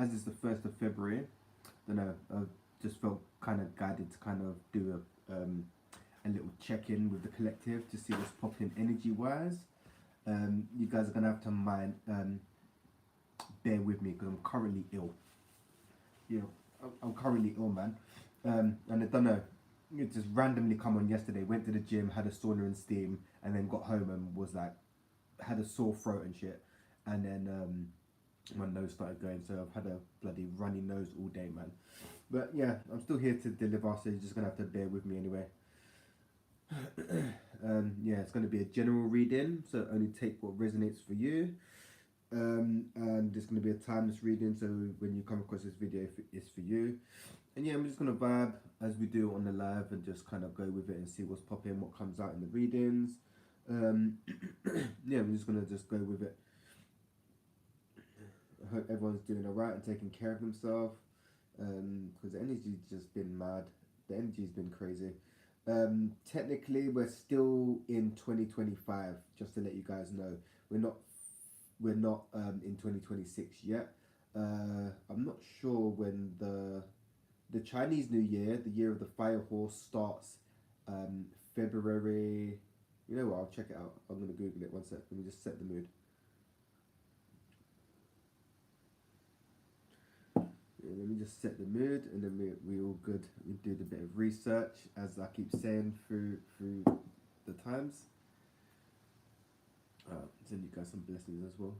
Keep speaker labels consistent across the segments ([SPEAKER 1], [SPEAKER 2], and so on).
[SPEAKER 1] as it's the 1st of February, I don't know, I just felt kind of guided to kind of do a little check-in with the collective to see what's popping energy-wise. You guys are going to have to bear with me because I'm currently ill. Yeah, I'm currently ill, man. And I don't know, it just randomly come on yesterday, went to the gym, had a sauna and steam, and then got home and was like, had a sore throat and shit. And then my nose started going, so I've had a bloody runny nose all day, man. But yeah, I'm still here to deliver, so you're just gonna have to bear with me anyway. Yeah, it's gonna be a general reading, so only take what resonates for you. And there's gonna be a timeless reading, so when you come across this video, it's for you. And yeah, I'm just gonna vibe as we do on the live and just kind of go with it and see what's popping, what comes out in the readings. Yeah, I'm just gonna go with it. I hope everyone's doing alright and taking care of themselves, because the energy's just been mad. The energy's been crazy. Technically, we're still in 2025. Just to let you guys know, we're not in 2026 yet. I'm not sure when the Chinese New Year, the year of the fire horse, starts. February. You know what? I'll check it out. I'm gonna Google it. One sec. Let me just set the mood. Let me just set the mood, and then we all good. We did a bit of research, as I keep saying through the times. Send you guys some blessings as well.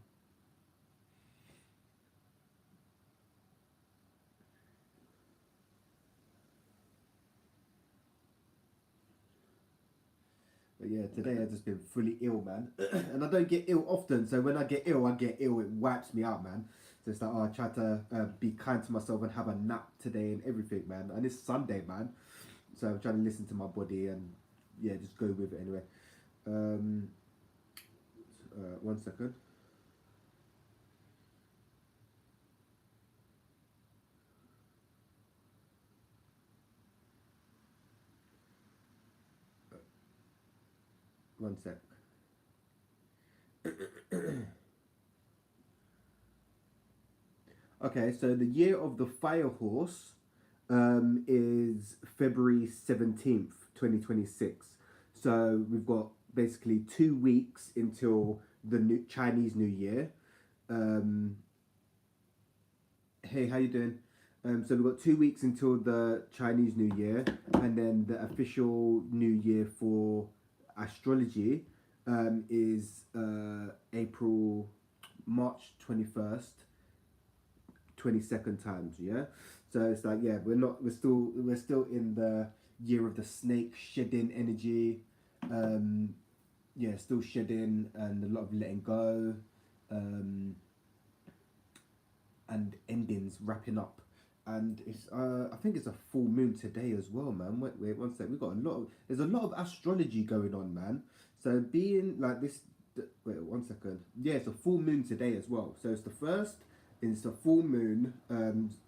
[SPEAKER 1] But yeah, today I've just been fully ill, man. And I don't get ill often, so when I get ill, it wipes me out, man. So it's like, oh, I try to be kind to myself and have a nap today and everything, man. And it's Sunday, man. So I'm trying to listen to my body and, yeah, just go with it anyway. 1 second. One sec. Okay, so the year of the fire horse is February 17th, 2026. So we've got basically 2 weeks until the new Chinese New Year. Hey, how you doing? So we've got 2 weeks until the Chinese New Year, and then the official New Year for astrology is March 21st, 22nd times. Yeah, so it's like, yeah, we're still in the year of the snake shedding energy. Yeah, still shedding and a lot of letting go. And endings wrapping up, and it's I think it's a full moon today as well, man. Wait 1 sec. There's a lot of astrology going on, man. So being like this, wait 1 second. Yeah, it's a full moon today as well. So it's the first, and it's a full moon.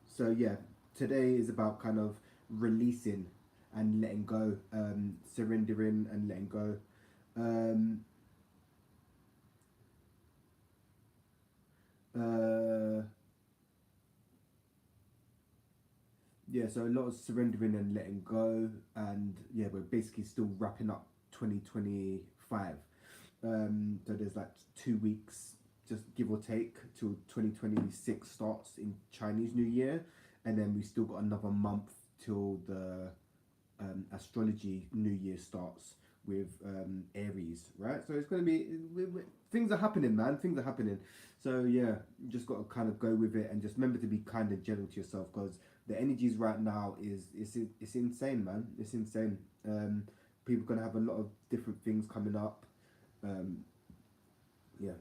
[SPEAKER 1] So yeah, today is about kind of releasing and letting go, surrendering and letting go. Yeah, so a lot of surrendering and letting go, and yeah, we're basically still wrapping up 2025. So there's like 2 weeks, just give or take, till 2026 starts in Chinese New Year, and then we still got another month till the astrology New Year starts with Aries, right? So it's going to be, things are happening, man. Things are happening. So yeah, you just got to kind of go with it, and just remember to be kind and gentle to yourself, because the energies right now it's insane, man. It's insane. People are going to have a lot of different things coming up. Yeah.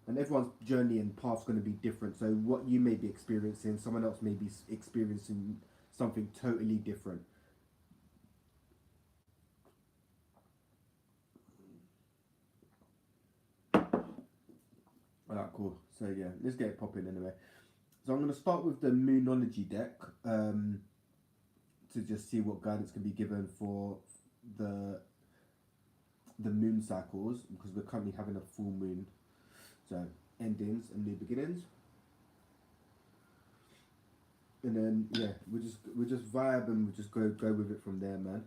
[SPEAKER 1] And everyone's journey and path's going to be different. So what you may be experiencing, someone else may be experiencing something totally different. Alright, cool. So yeah, let's get it popping anyway. So I'm going to start with the Moonology deck, to just see what guidance can be given for the moon cycles, because we're currently having a full moon. So endings and new beginnings. and then yeah, we just vibe and we just go with it from there, man.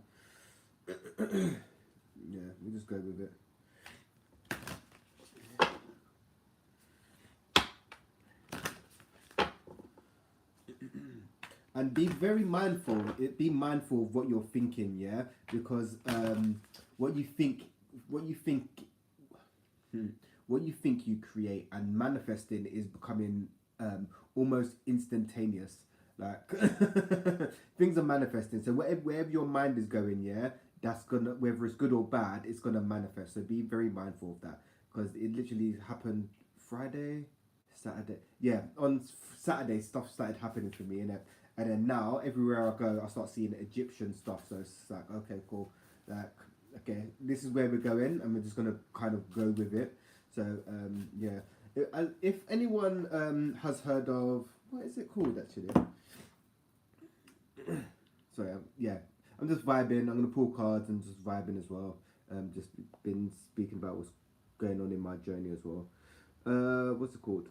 [SPEAKER 1] Yeah, we just go with it. And be very mindful. Be mindful of what you're thinking, yeah, because what you think, what you think, what you think you create, and manifesting is becoming almost instantaneous. Like things are manifesting. So wherever your mind is going, yeah, that's gonna, whether it's good or bad, it's gonna manifest. So be very mindful of that, because it literally happened Friday, Saturday. Yeah, on Saturday stuff started happening for me, and then now everywhere I go, I start seeing Egyptian stuff. So it's like, okay, cool. Like, okay, this is where we're going, and we're just gonna kind of go with it. So yeah, if anyone has heard of, what is it called actually? Sorry, yeah, I'm just vibing. I'm gonna pull cards and just vibing as well. Just been speaking about what's going on in my journey as well. What's it called?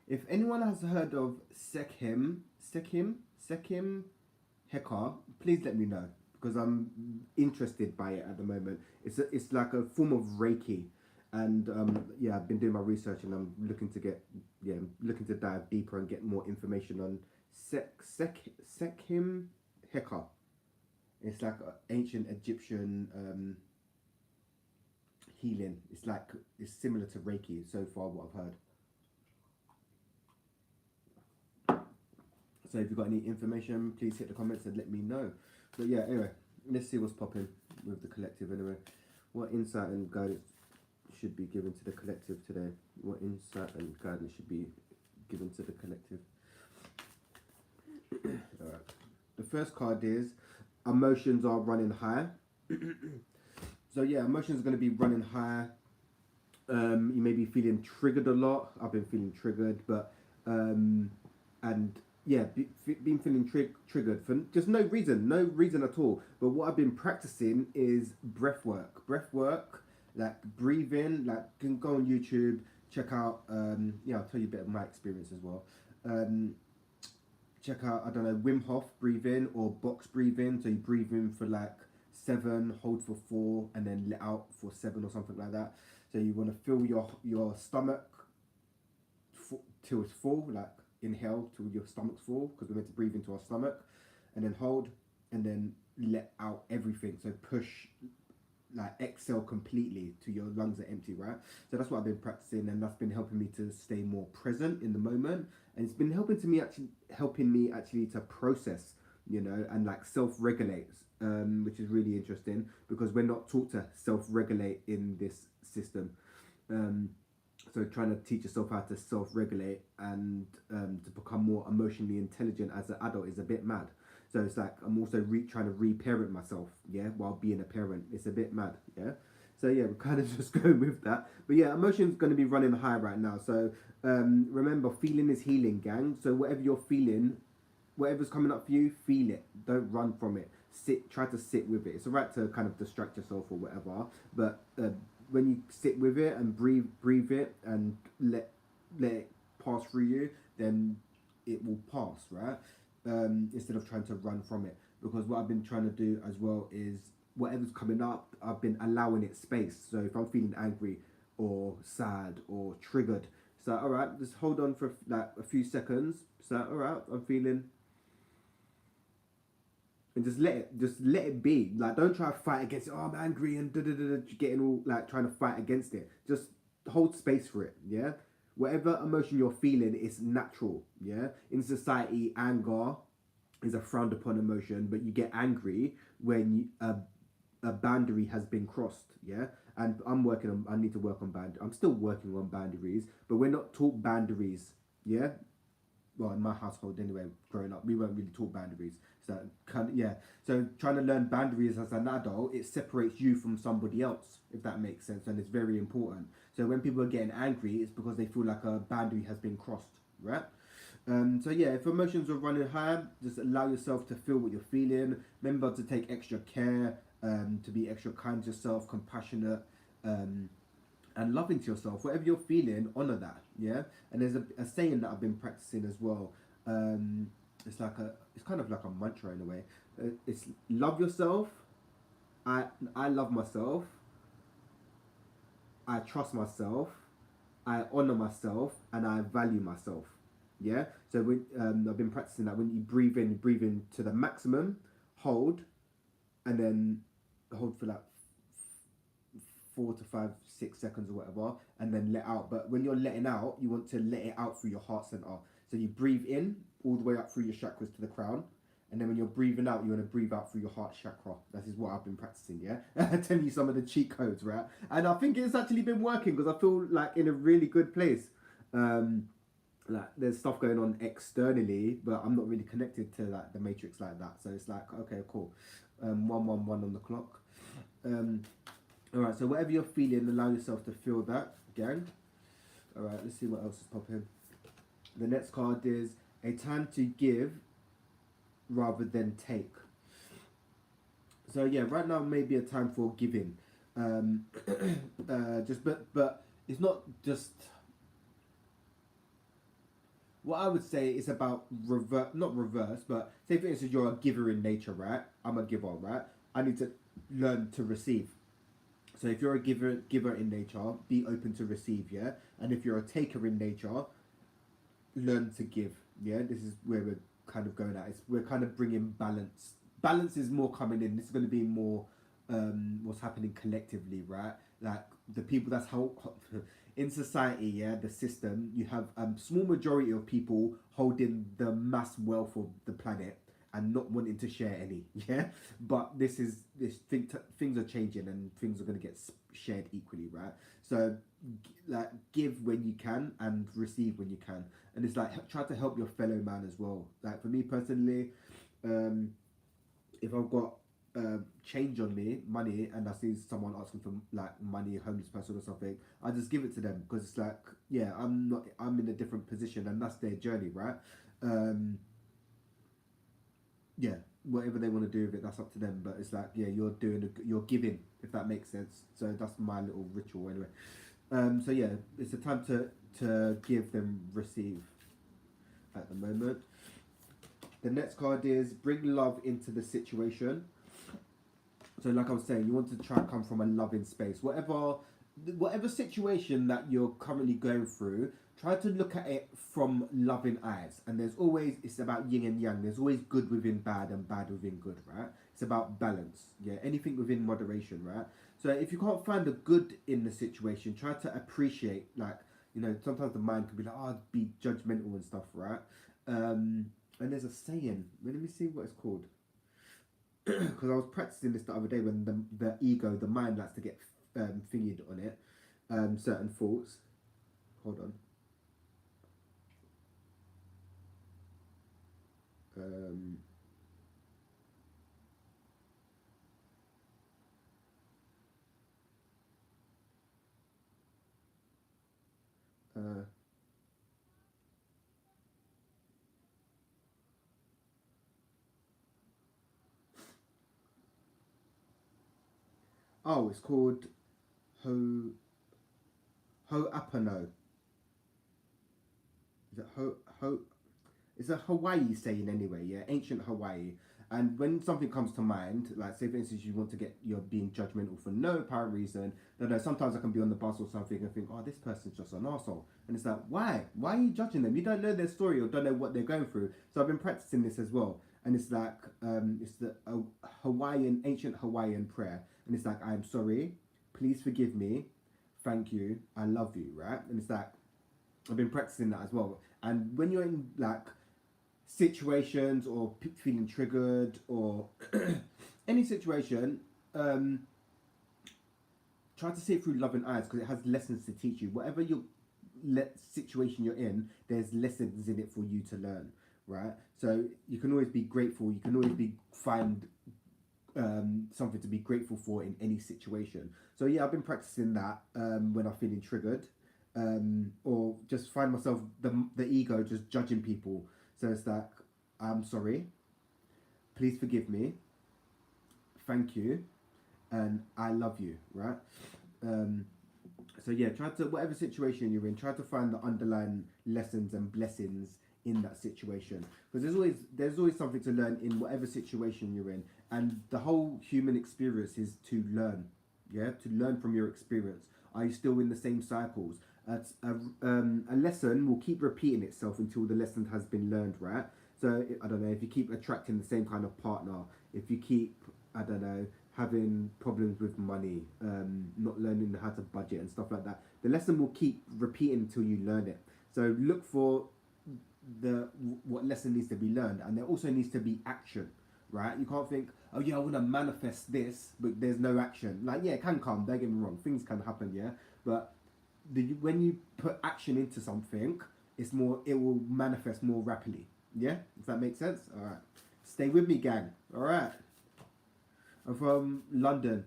[SPEAKER 1] If anyone has heard of Sekhem Heka, please let me know, because I'm interested by it at the moment. It's like a form of Reiki, and yeah, I've been doing my research and I'm looking to looking to dive deeper and get more information on Sekhem Heka. It's like ancient Egyptian healing. It's similar to Reiki so far, what I've heard. So if you've got any information, please hit the comments and let me know. But yeah, anyway, let's see what's popping with the collective anyway. What insight and guidance should be given to the collective today? What insight and guidance should be given to the collective? Alright. The first card is emotions are running high. So yeah, emotions are going to be running high. You may be feeling triggered a lot. I've been feeling triggered, but and yeah, been feeling triggered for just no reason at all. But what I've been practicing is breath work, like breathing. Like, you can go on YouTube, check out. Yeah, I'll tell you a bit of my experience as well. Check out, I don't know, Wim Hof breathing or box breathing. So you breathe in for like 7, hold for 4, and then let out for 7 or something like that. So you want to fill your stomach till it's full, like inhale till your stomach's full, because we're meant to breathe into our stomach, and then hold, and then let out everything. So push, like exhale completely to your lungs are empty, right? So that's what I've been practicing, and that's been helping me to stay more present in the moment, and it's been helping me actually to process, you know, and like self-regulate, which is really interesting, because we're not taught to self-regulate in this system. So trying to teach yourself how to self-regulate and to become more emotionally intelligent as an adult is a bit mad. So it's like I'm also trying to reparent myself, yeah, while being a parent. It's a bit mad, yeah. So yeah, we're kind of just going with that. But yeah, emotion's going to be running high right now. So remember, feeling is healing, gang. So whatever you're feeling, whatever's coming up for you, feel it. Don't run from it. Try to sit with it. It's alright to kind of distract yourself or whatever, but when you sit with it and breathe it and let it pass through you, then it will pass, right? Instead of trying to run from it. Because what I've been trying to do as well is whatever's coming up, I've been allowing it space. So if I'm feeling angry or sad or triggered, so alright, just hold on for like a few seconds. So alright, I'm feeling, and just let it be. Like, don't try to fight against it. Oh, I'm angry and getting all like trying to fight against it. Just hold space for it. Yeah, whatever emotion you're feeling is natural. Yeah, in society, anger is a frowned upon emotion, but you get angry when a boundary has been crossed. Yeah, and I need to work on I'm still working on boundaries, but we're not taught boundaries. Yeah, well, in my household anyway, growing up, we weren't really taught boundaries. So so trying to learn boundaries as an adult, it separates you from somebody else, if that makes sense, and it's very important. So when people are getting angry, it's because they feel like a boundary has been crossed, right? So yeah, if emotions are running high, just allow yourself to feel what you're feeling. Remember to take extra care to be extra kind to yourself, compassionate, um, and loving to yourself. Whatever you're feeling, honor that. Yeah. And there's a saying that I've been practicing as well. It's like it's kind of like a mantra in a way. It's love yourself. I I love myself. I trust myself. I honor myself, and I value myself. Yeah. So I've been practicing that. When you breathe in to the maximum, hold, and then hold for like 4 to 5, 6 seconds or whatever, and then let out. But when you're letting out, you want to let it out through your heart center. So you breathe in all the way up through your chakras to the crown, and then when you're breathing out, you want to breathe out through your heart chakra. That is what I've been practicing. Yeah, I tell you some of the cheat codes, right? And I think it's actually been working because I feel like in a really good place. Like there's stuff going on externally, but I'm not really connected to like the matrix like that. So it's like, okay, cool. 111 on the clock. Alright, so whatever you're feeling, allow yourself to feel that again. Alright, let's see what else is popping. The next card is a time to give rather than take. So yeah, right now may be a time for giving. But it's not just. What I would say is about not reverse, but say for instance you're a giver in nature, right? I'm a giver, right? I need to learn to receive. So if you're a giver in nature, be open to receive, yeah? And if you're a taker in nature, learn to give, yeah? This is where we're kind of going at. We're kind of bringing balance. Balance is more coming in. This is going to be more what's happening collectively, right? Like the people that's how in society, yeah, the system, you have small majority of people holding the mass wealth of the planet and not wanting to share any, yeah. But things are changing and things are going to get shared equally, right? So like give when you can and receive when you can, and it's like try to help your fellow man as well. Like for me personally, if I've got change on me, money, and I see someone asking for like money, a homeless person or something, I just give it to them because it's like, yeah, I'm in a different position and that's their journey, right? Yeah, whatever they want to do with it, that's up to them. But it's like, yeah, you're giving, if that makes sense. So that's my little ritual anyway. So yeah, it's a time to give then receive at the moment. The next card is bring love into the situation. So like I was saying, you want to try and come from a loving space. Whatever situation that you're currently going through, try to look at it from loving eyes. And it's about yin and yang. There's always good within bad and bad within good, right? It's about balance. Yeah, anything within moderation, right? So if you can't find the good in the situation, try to appreciate, like, sometimes the mind can be like, be judgmental and stuff, right? And there's a saying, let me see what it's called. Because I was practicing this the other day when the ego, the mind likes to get thingied on it, certain thoughts. Hold on. It's called Ho Ho'apono. Is it Ho? It's a Hawaii saying anyway, yeah, ancient Hawaii. And when something comes to mind, like say for instance you want to you're being judgmental for no apparent reason, sometimes I can be on the bus or something and think, this person's just an arsehole. And it's like, why? Why are you judging them? You don't know their story or don't know what they're going through. So I've been practicing this as well. And it's like, it's the ancient Hawaiian prayer. And it's like, I'm sorry, please forgive me, thank you, I love you, right? And it's like, I've been practicing that as well. And when you're in like situations or feeling triggered or any situation, try to see it through loving eyes because it has lessons to teach you. Whatever situation you're in, there's lessons in it for you to learn, right? So you can always be grateful. You can always find something to be grateful for in any situation. So yeah, I've been practicing that when I'm feeling triggered, or just find myself the ego just judging people. So it's like, I'm sorry, please forgive me, thank you, and I love you, right? Um, so yeah, try to, whatever situation you're in, try to find the underlying lessons and blessings in that situation, because there's always something to learn in whatever situation you're in, and the whole human experience is to learn. Yeah, to learn from your experience. Are you still in the same cycles? A lesson will keep repeating itself until the lesson has been learned, right? So I don't know, if you keep attracting the same kind of partner, if you keep, I don't know, having problems with money, not learning how to budget and stuff like that, the lesson will keep repeating until you learn it. So look for the what lesson needs to be learned, and there also needs to be action, right? You can't think, oh yeah, I want to manifest this, but there's no action. Like, yeah, it can come, don't get me wrong, things can happen, yeah, but when you put action into something, it will manifest more rapidly. Yeah, if that makes sense. All right, stay with me, gang. All right, I'm from London.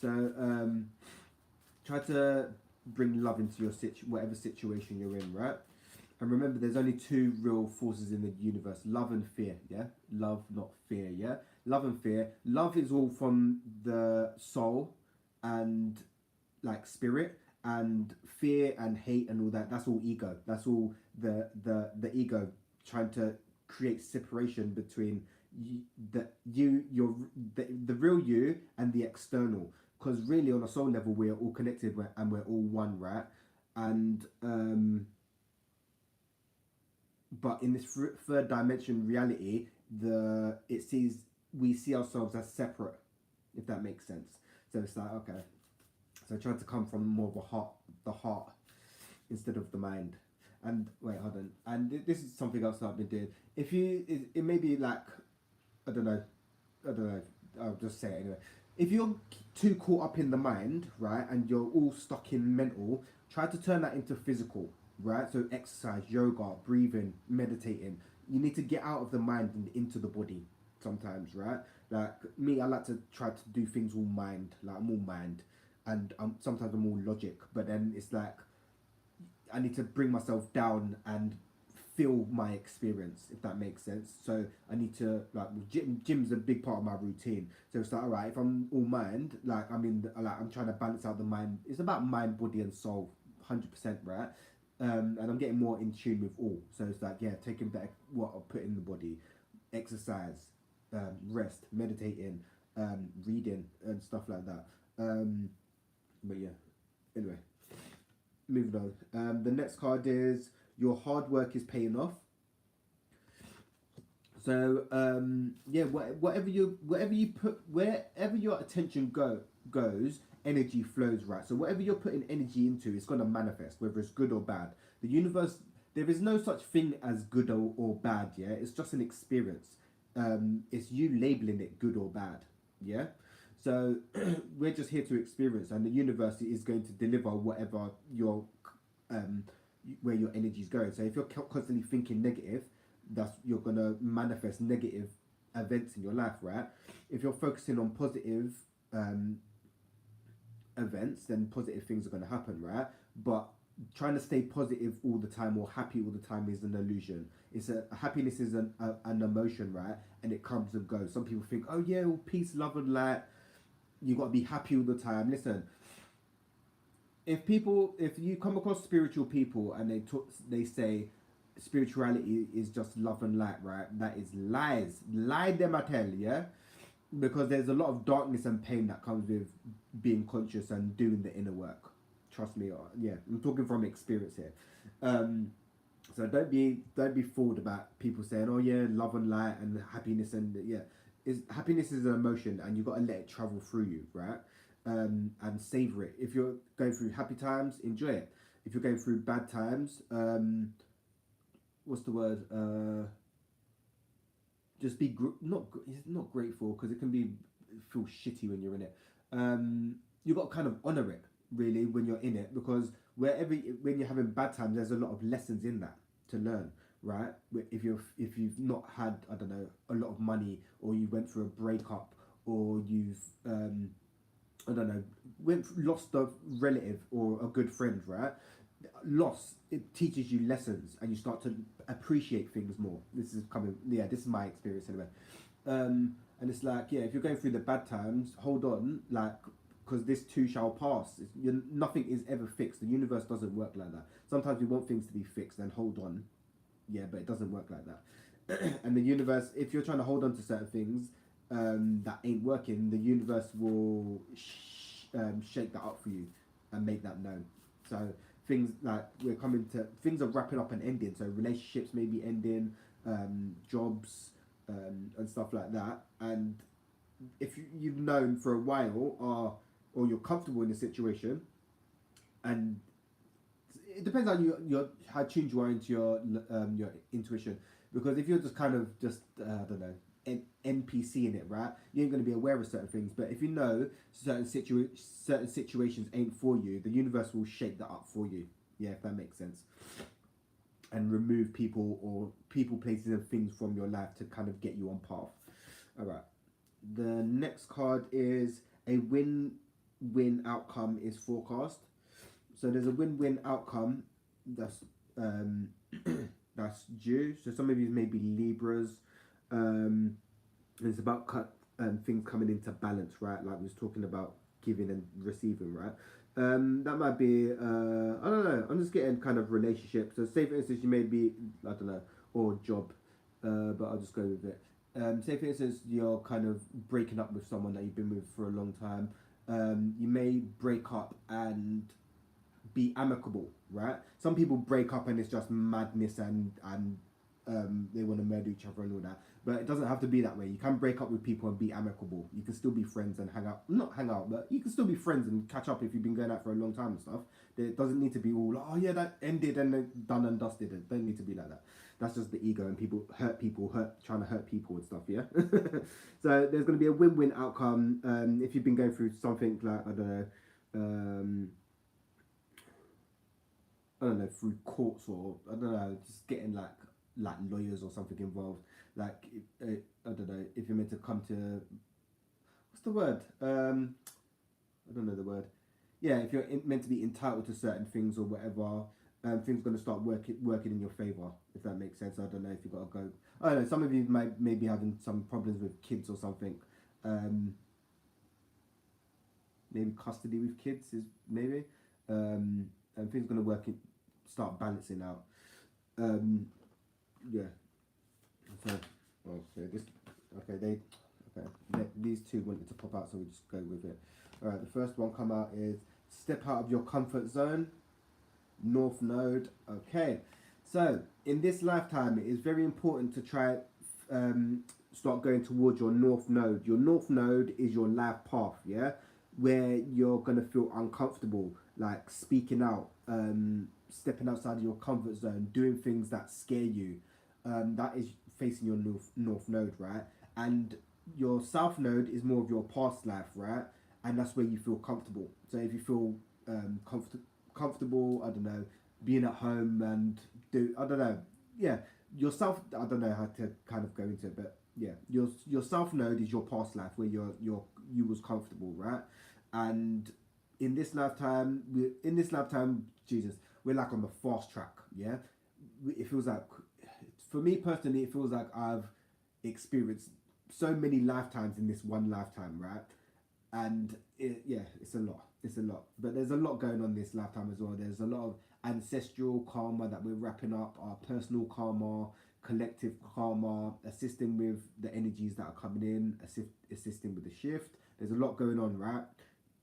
[SPEAKER 1] So try to bring love into your whatever situation you're in, right? And remember, there's only two real forces in the universe: love and fear. Yeah, love, not fear. Yeah, love and fear. Love is all from the soul and like spirit, and fear and hate and all that. That's all ego. That's all the ego trying to create separation between the real you and the external, because really on a soul level we're all connected, and we're all one, right? And but in this third dimension reality, the it sees we see ourselves as separate, if that makes sense. So it's like, okay, so I tried to come from more of the heart instead of the mind. And wait, hold on. And this is something else that I've been doing. If you, it may be like, I don't know, I don't know. I'll just say it anyway. If you're too caught up in the mind, right, and you're all stuck in mental, try to turn that into physical, right? So exercise, yoga, breathing, meditating. You need to get out of the mind and into the body sometimes, right? Like me, I like to try to do things all mind. Like I'm all mind, and sometimes I'm all logic. But then it's like I need to bring myself down and feel my experience, if that makes sense. So I need to, like, gym's a big part of my routine. So it's like, all right, if I'm all mind, like I'm trying to balance out the mind. It's about mind, body, and soul, 100%, right? And I'm getting more in tune with all. So it's like, yeah, taking back what I put in the body, exercise, rest, meditating, reading, and stuff like that. But yeah, anyway, moving on. The next card is your hard work is paying off. So yeah, whatever you put, wherever your attention goes, energy flows, right? So whatever you're putting energy into, it's gonna manifest, whether it's good or bad. The universe, there is no such thing as good or bad. Yeah, it's just an experience. It's you labeling it good or bad. Yeah. So we're just here to experience, and the universe is going to deliver whatever your um, where your energy is going. So if you're constantly thinking negative, you're gonna manifest negative events in your life, right? If you're focusing on positive events, then positive things are gonna happen, right? But trying to stay positive all the time or happy all the time is an illusion. Happiness is an emotion, right? And it comes and goes. Some people think, oh yeah, well, peace, love, and light. You got to be happy all the time. Listen, if you come across spiritual people and they say spirituality is just love and light, right? That is lies. Lie them, I tell you, yeah? Because there's a lot of darkness and pain that comes with being conscious and doing the inner work. Trust me, yeah, I'm talking from experience here. So don't be fooled about people saying, oh yeah, love and light and happiness, and yeah, happiness is an emotion, and you got to let it travel through you, right? And savor it. If you're going through happy times, enjoy it. If you're going through bad times, what's the word? Just be not grateful, because it can feel shitty when you're in it. You got to kind of honor it really when you're in it, because when you're having bad times, there's a lot of lessons in that to learn, right? If you've not had, I don't know, a lot of money, or you went through a breakup, or you've I don't know, lost a relative or a good friend, right? Loss, it teaches you lessons, and you start to appreciate things more. This is my experience anyway. And it's like, yeah, if you're going through the bad times, hold on, like, because this too shall pass. Nothing is ever fixed. The universe doesn't work like that. Sometimes we want things to be fixed, then hold on. Yeah, but it doesn't work like that. And the universe, if you're trying to hold on to certain things that ain't working, the universe will shake that up for you and make that known. So things like things are wrapping up and ending. So relationships may be ending, jobs, and stuff like that. And if you've known for a while, or you're comfortable in the situation, and it depends on how tuned you are into your intuition. Because if you're just kind of just I don't know, NPC in it, right? You ain't going to be aware of certain things. But if you know certain situations ain't for you, the universe will shake that up for you. Yeah, if that makes sense. And remove people, places, and things from your life to kind of get you on path. All right. The next card is a win-win outcome is forecast. So there's a win-win outcome that's that's due. So some of you may be Libras. It's about things coming into balance, right? Like we was talking about giving and receiving, right? That might be I don't know. I'm just getting kind of relationships. So say for instance you may be, I don't know, or job, but I'll just go with it. Say for instance you're kind of breaking up with someone that you've been with for a long time. You may break up and be amicable, right? Some people break up and it's just madness and they want to murder each other and all that. But it doesn't have to be that way. You can break up with people and be amicable. You can still be friends and hang out. Not hang out, but you can still be friends and catch up if you've been going out for a long time and stuff. It doesn't need to be all, oh yeah, that ended and then done and dusted. It don't need to be like that. That's just the ego and people trying to hurt people and stuff, yeah? So there's going to be a win-win outcome if you've been going through something like, I don't know, through courts, or I don't know, just getting like lawyers or something involved. Like I don't know, if you're meant to come to, what's the word? I don't know the word. Yeah, if you're meant to be entitled to certain things or whatever, things are going to start working in your favor. If that makes sense. I don't know if you got to go. I don't know. Some of you may be having some problems with kids or something. Maybe custody with kids is maybe. And things are going to start balancing out. Yeah. So, these two wanted to pop out, so we just go with it. All right, the first one come out is step out of your comfort zone. North Node. Okay, so in this lifetime, it is very important to try start going towards your North Node. Your North Node is your life path, yeah, where you're gonna feel uncomfortable, like speaking out, stepping outside of your comfort zone, doing things that scare you. That is facing your north node, right? And your south node is more of your past life, right? And that's where you feel comfortable. So if you feel comfortable, I don't know, being at home and I don't know, yeah, yourself. I don't know how to kind of go into it, but yeah, your south node is your past life where you was comfortable, right? And in this lifetime, Jesus, we're like on the fast track, yeah. It feels like, for me personally, it feels like I've experienced so many lifetimes in this one lifetime, right? And it's a lot. It's a lot. But there's a lot going on this lifetime as well. There's a lot of ancestral karma that we're wrapping up, our personal karma, collective karma, assisting with the energies that are coming in, assisting with the shift. There's a lot going on, right?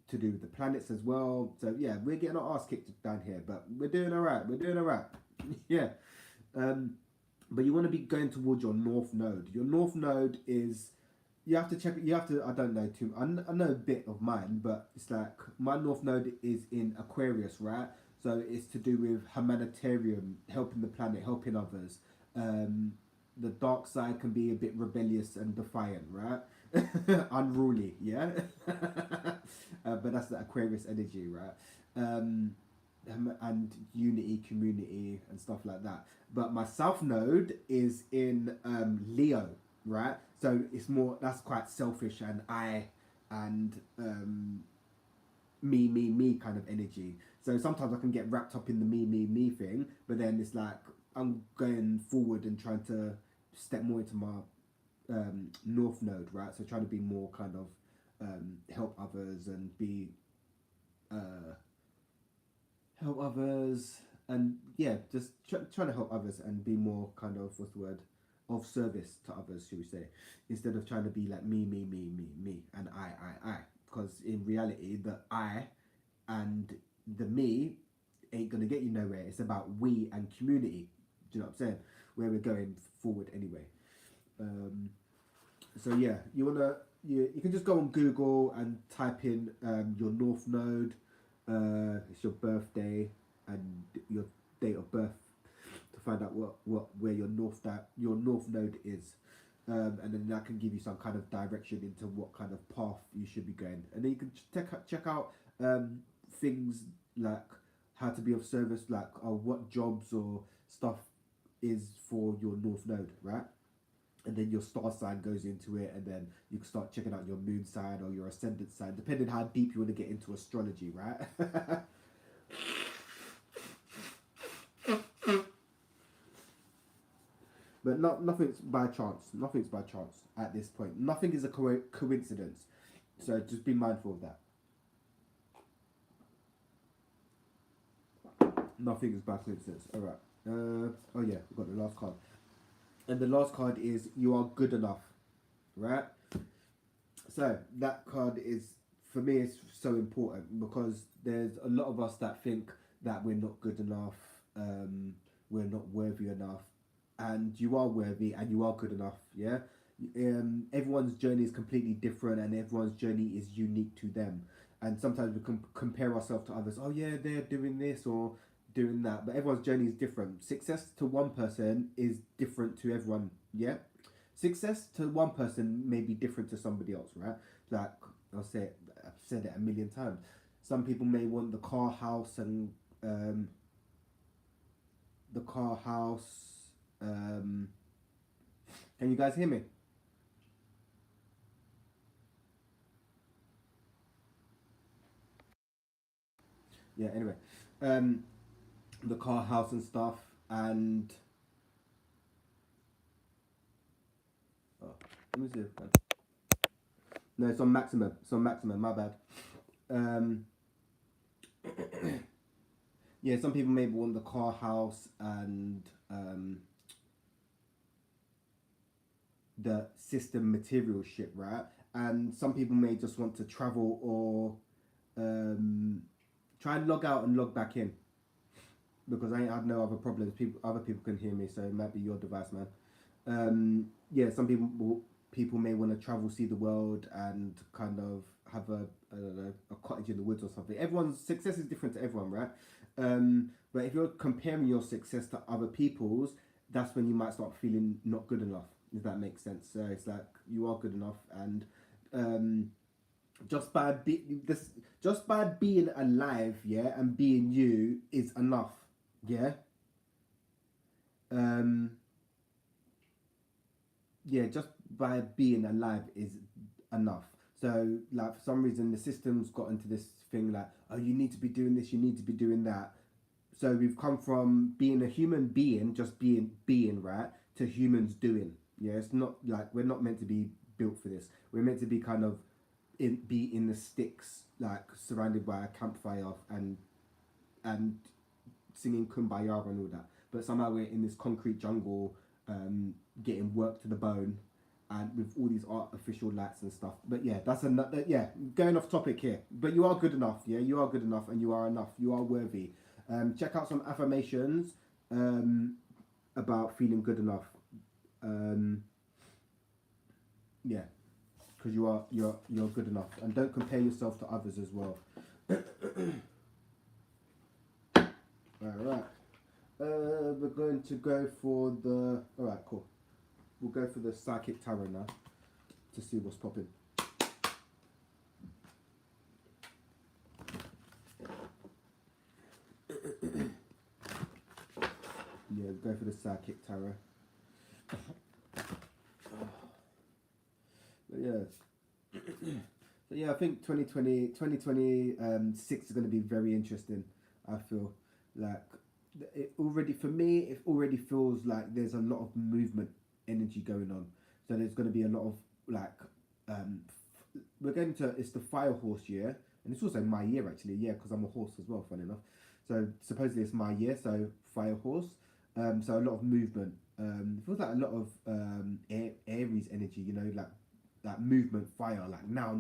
[SPEAKER 1] To do with the planets as well. So yeah, we're getting our ass kicked down here, but we're doing all right. Yeah. But you want to be going towards your north node. Your north node is, you have to, I don't know too, I know a bit of mine, but it's like, my north node is in Aquarius, right? So it's to do with humanitarian, helping the planet, helping others. The dark side can be a bit rebellious and defiant, right? Unruly, yeah? But that's the Aquarius energy, right? And unity, community, and stuff like that. But my south node is in Leo, right? So it's more, that's quite selfish and me kind of energy. So sometimes I can get wrapped up in the me thing, but then it's like I'm going forward and trying to step more into my North Node, right? So trying to be more kind of help others and be help others and yeah, just trying to help others and be more kind of what's the word of service to others, should we say, instead of trying to be like me, and I. Because in reality, the I and the me ain't gonna get you nowhere. It's about we and community. Do you know what I'm saying? Where we're going forward anyway. Um, so yeah, you can just go on Google and type in your North Node, it's your birthday and your date of birth to find out what where your North Node is. And then that can give you some kind of direction into what kind of path you should be going. And then you can check out things like how to be of service, like what jobs or stuff is for your North Node, right? And then your star sign goes into it, and then you can start checking out your moon sign or your ascendant sign, depending how deep you want to get into astrology, right? But nothing's by chance. Nothing's by chance at this point. Nothing is a coincidence. So just be mindful of that. Nothing is by coincidence. All right. Oh yeah, we've got the last card, and the last card is you are good enough, right? So that card is, for me, it's so important because there's a lot of us that think that we're not good enough, we're not worthy enough, and you are worthy and you are good enough. Yeah. Everyone's journey is completely different, and everyone's journey is unique to them. And sometimes we can compare ourselves to others. Oh yeah, they're doing this or doing that, but everyone's journey is different. Success to one person is different to everyone. Yeah. Success to one person may be different to somebody else, right? Like I've said it a million times. Some people may want the car, house, and the car, house. Can you guys hear me? Yeah. Anyway, the car, house, and stuff, and oh, let me see. No, it's on maximum. It's on maximum. My bad. Um, yeah, some people maybe want the car, house, and the system material shit, right? And some people may just want to travel or try and log out and log back in because I ain't had no other problems. Other people can hear me, so it might be your device, man. Yeah, some people may want to travel, see the world, and kind of have I don't know, a cottage in the woods or something. Everyone's success is different to everyone, right? But if you're comparing your success to other people's, that's when you might start feeling not good enough. If that makes sense. So it's like you are good enough, and um, just by being alive, yeah, and being you is enough, yeah. Um, yeah, just by being alive is enough. So, like, for some reason, the system's got into this thing like, oh, you need to be doing this, you need to be doing that. So we've come from being a human being, just being right, to humans doing. Yeah, it's not like we're not meant to be built for this. We're meant to be kind of be in the sticks, like surrounded by a campfire and singing kumbaya and all that. But somehow we're in this concrete jungle, getting worked to the bone, and with all these artificial lights and stuff. But yeah, that's another. Yeah, going off topic here. But you are good enough. Yeah, you are good enough, and you are enough. You are worthy. Check out some affirmations about feeling good enough. Um, yeah, because you're good enough, and don't compare yourself to others as well. All right. We're going to go for the. All right, cool. We'll go for the psychic tarot now to see what's popping. Yeah, we'll go for the psychic tarot. But yeah. So yeah, I think 2026 is going to be very interesting. I feel like it already, for me, it already feels like there's a lot of movement energy going on. So there's going to be a lot of like we're going to it's the fire horse year, and it's also my year actually, yeah, because I'm a horse as well, funny enough. So supposedly it's my year, so fire horse. So a lot of movement. It feels like a lot of Aries energy, you know, like that movement, fire, like now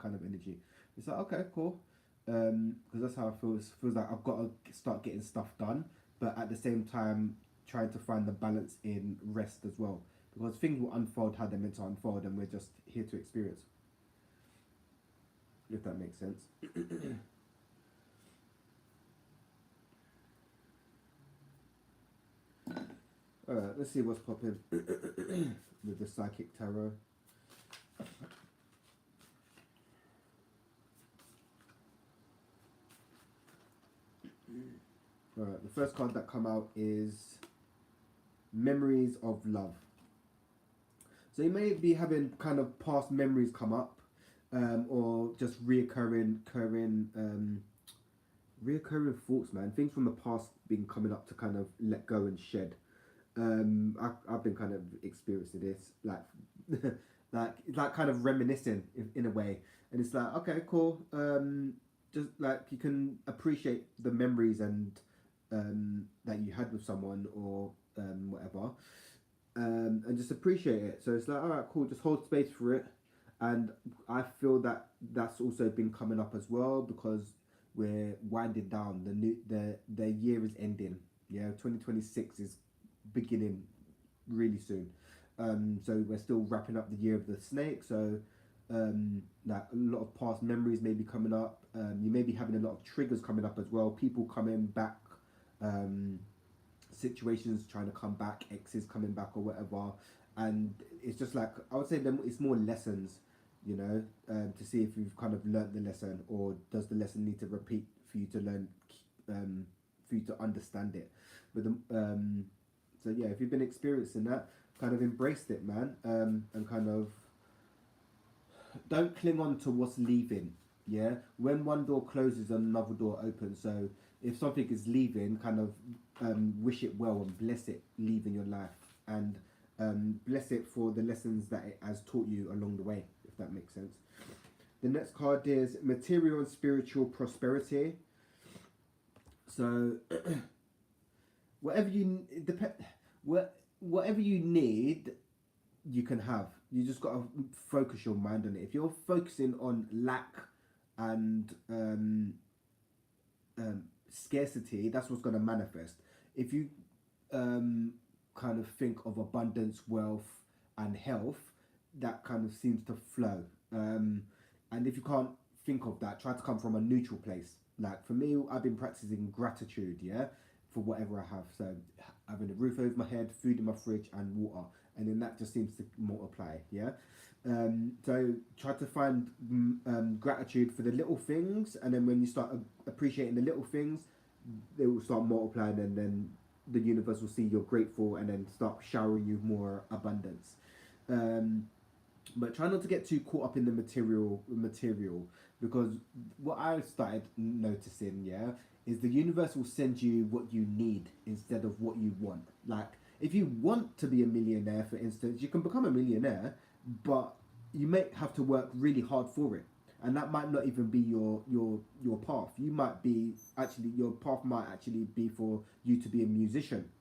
[SPEAKER 1] kind of energy. It's like okay, cool. Because that's how it feels. Feels like I've got to start getting stuff done, but at the same time trying to find the balance in rest as well. Because things will unfold how they're meant to unfold, and we're just here to experience. If that makes sense. All right, let's see what's popping with the psychic tarot. All right, the first card that come out is Memories of Love. So you may be having kind of past memories come up, or just reoccurring thoughts, man. Things from the past been coming up to kind of let go and shed. I've been kind of experiencing this, like, it's like kind of reminiscing in a way, and it's like okay, cool. Just like you can appreciate the memories and that you had with someone or whatever, and just appreciate it. So it's like all right, cool. Just hold space for it, and I feel that that's also been coming up as well because we're winding down. The year is ending. Yeah, 2026 is beginning really soon. So we're still wrapping up the year of the snake. So like a lot of past memories may be coming up. You may be having a lot of triggers coming up as well. People coming back, situations trying to come back, exes coming back or whatever. And it's just like I would say it's more lessons, you know, to see if you've kind of learnt the lesson or does the lesson need to repeat for you to learn, for you to understand it. But so yeah, if you've been experiencing that, kind of embraced it, man, and kind of don't cling on to what's leaving. Yeah, when one door closes, another door opens. So if something is leaving, kind of wish it well and bless it leaving your life, and bless it for the lessons that it has taught you along the way, if that makes sense. The next card is material and spiritual prosperity. So whatever you whatever you need, you can have. You just got to focus your mind on it. If you're focusing on lack and scarcity, that's what's going to manifest. If you kind of think of abundance, wealth, and health, that kind of seems to flow. And if you can't think of that, try to come from a neutral place. Like for me, I've been practicing gratitude, yeah, for whatever I have. So having a roof over my head, food in my fridge, and water, and then that just seems to multiply, yeah. So try to find gratitude for the little things, and then when you start appreciating the little things, they will start multiplying, and then the universe will see you're grateful, and then start showering you more abundance. But try not to get too caught up in the material, because what I started noticing, yeah, is the universe will send you what you need instead of what you want. Like if you want to be a millionaire, for instance, you can become a millionaire, but you may have to work really hard for it, and that might not even be your path. You might be actually your path might actually be for you to be a musician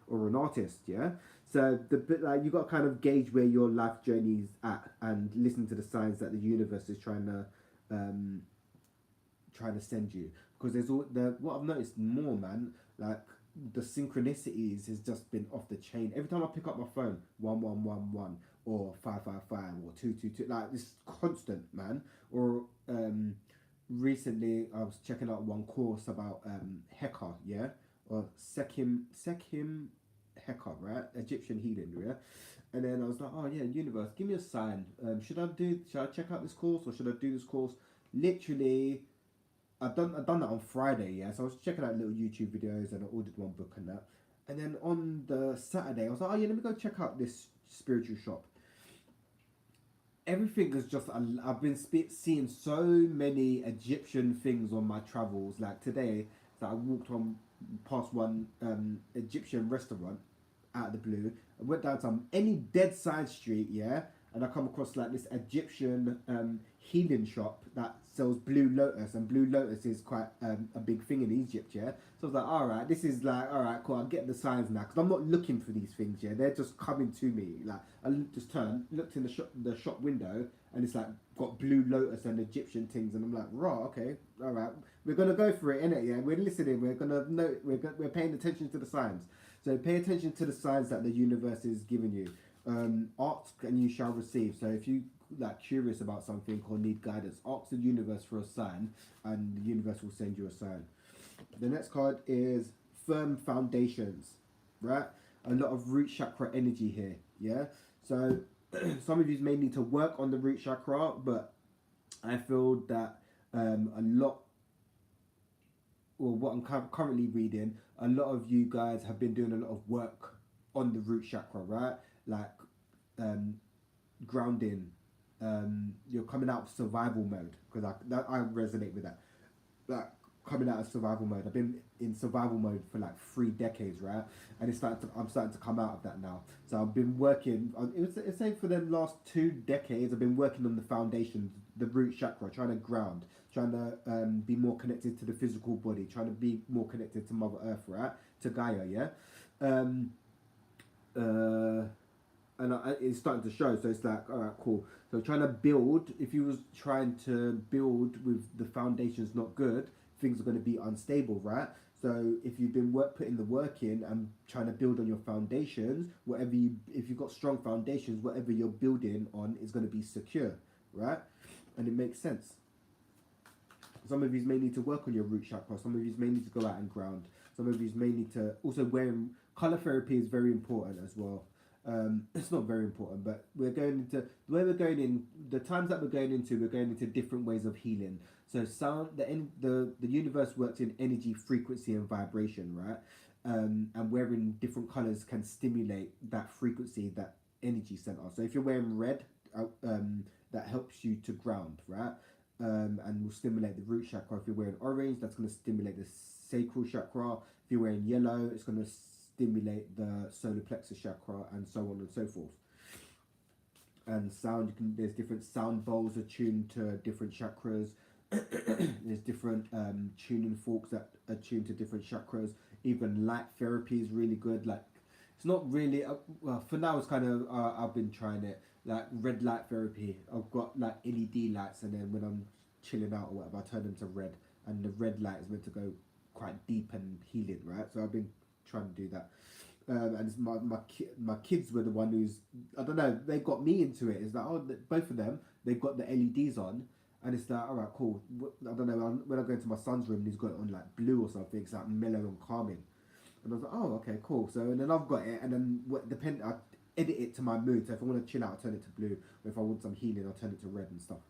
[SPEAKER 1] or an artist, yeah. So like you got to kind of gauge where your life journey is at and listen to the signs that the universe is trying to send you, because there's all the what I've noticed more, man, like the synchronicities has just been off the chain. Every time I pick up my phone, 1111 or 555 or 222, like it's constant, man. Or recently I was checking out one course about Heka, yeah, or Sekim Heka, right? Egyptian healing, yeah. And then I was like, oh yeah, universe, give me a sign. Should I check out this course or should I do this course? Literally, I've done that on Friday, yeah. So I was checking out little YouTube videos and I ordered one book and that. And then on the Saturday, I was like, oh yeah, let me go check out this spiritual shop. Everything is just, I've been seeing so many Egyptian things on my travels. Like today, so I walked on past one Egyptian restaurant, out of the blue. I went down some any dead side street, yeah, and I come across like this Egyptian healing shop that sells Blue Lotus, and Blue Lotus is quite a big thing in Egypt, yeah. So I was like, all right, this is like, all right, cool. I'll get the signs now because I'm not looking for these things, yeah. They're just coming to me. Like I just looked in the shop window, and it's like got Blue Lotus and Egyptian things, and I'm like, raw, okay, all right, we're gonna go for it, innit? Yeah, we're listening. We're gonna know. We're paying attention to the signs. So pay attention to the signs that the universe is giving you. Ask and you shall receive. So if you like curious about something or need guidance, ask the universe for a sign, and the universe will send you a sign. The next card is firm foundations, right? A lot of root chakra energy here, yeah. So some of you may need to work on the root chakra, but I feel that a lot, or what I'm currently reading, a lot of you guys have been doing a lot of work on the root chakra, right? Like grounding. You're coming out of survival mode because I resonate with that. Like coming out of survival mode. I've been in survival mode for like 3 decades, right? And I'm starting to come out of that now. So I've been working. It's saying for the last 2 decades, I've been working on the foundation, the root chakra, trying to ground, trying to be more connected to the physical body, trying to be more connected to Mother Earth, right? To Gaia, yeah. It's starting to show. So it's like, all right, cool. So trying to build. If you was trying to build with the foundations not good, things are going to be unstable, right? So if you've been putting the work in and trying to build on your foundations, if you've got strong foundations, whatever you're building on is going to be secure, right? And it makes sense. Some of you may need to work on your root chakra. Some of you may need to go out and ground. Some of you may need to also wearing color therapy is very important as well. It's not very important, but we're going into the times that we're going into different ways of healing. So sound, the universe works in energy, frequency, and vibration, right? And wearing different colors can stimulate that frequency, that energy center. So if you're wearing red, that helps you to ground, right? And will stimulate the root chakra. If you're wearing orange, that's going to stimulate the sacral chakra. If you're wearing yellow, it's going to stimulate the solar plexus chakra, and so on and so forth. And sound, there's different sound bowls attuned to different chakras. There's different tuning forks that are tuned to different chakras. Even light therapy is really good. Like, it's not really well for now. It's kind of I've been trying it, like red light therapy. I've got like LED lights, and then when I'm chilling out or whatever, I turn them to red, and the red light is meant to go quite deep and healing, right? So I've been trying to do that. And my kids were the one who's, I don't know, they got me into it. It's like, oh, both of them, they've got the LEDs on, and it's like, all right, cool. I don't know, when I go into my son's room, he's got it on like blue or something. It's like mellow and calming. And I was like, oh, okay, cool. So, and then I've got it, and then I edit it to my mood. So if I want to chill out, I'll turn it to blue. Or if I want some healing, I'll turn it to red and stuff.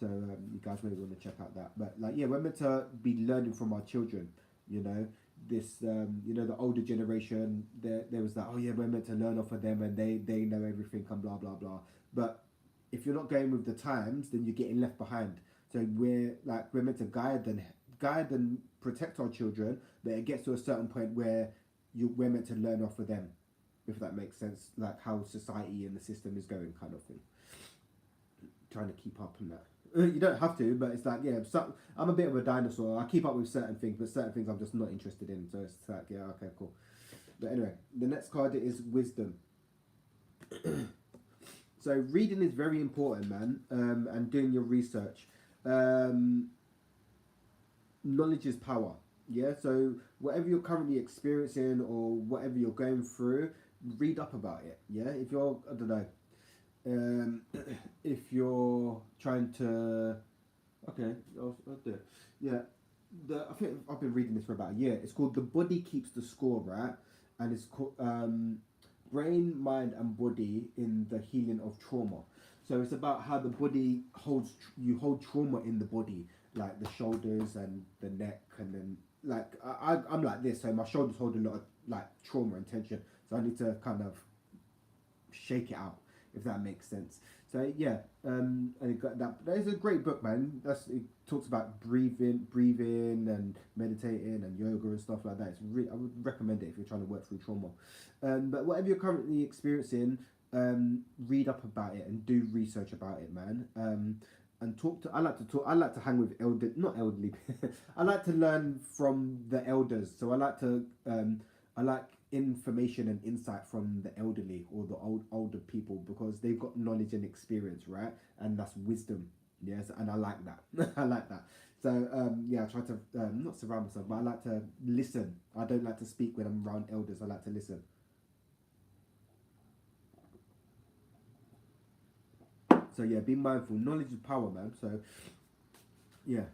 [SPEAKER 1] So you guys maybe want to check out that. But like, yeah, we're meant to be learning from our children, you know. This the older generation, there was that, oh yeah, we're meant to learn off of them, and they know everything and blah blah blah. But if you're not going with the times, then you're getting left behind. So we're meant to guide and protect our children, but it gets to a certain point where we're meant to learn off of them, if that makes sense, like how society and the system is going, kind of thing. Trying to keep up on that. You don't have to, but it's like, yeah, I'm a bit of a dinosaur. I keep up with certain things, but certain things I'm just not interested in. So it's like, yeah, okay, cool. But anyway, the next card is wisdom. So reading is very important, man, and doing your research. Knowledge is power. Yeah, so whatever you're currently experiencing or whatever you're going through, read up about it. Yeah, if you're, I don't know, if you're trying to, okay, I'll do it. Yeah, I think I've been reading this for about a year. It's called The Body Keeps the Score, right? And it's called Brain, Mind, and Body in the Healing of Trauma. So it's about how the body you hold trauma in the body, like the shoulders and the neck, and then like I'm like this, so my shoulders hold a lot of like trauma and tension. So I need to kind of shake it out, if that makes sense. So yeah, and it got that. That is a great book, man. It talks about breathing, and meditating, and yoga and stuff like that. I would recommend it if you're trying to work through trauma. But whatever you're currently experiencing, read up about it and do research about it, man. And talk to. I like to talk. I like to hang with not elderly. I like to learn from the elders. So I like to. I like information and insight from the elderly or the older people because they've got knowledge and experience, right? And that's wisdom. Yes, and I like that. I like that. So yeah, I try to not surround myself, but I like to listen. I don't like to speak when I'm around elders. I like to listen. So yeah, be mindful. Knowledge is power, man. So yeah,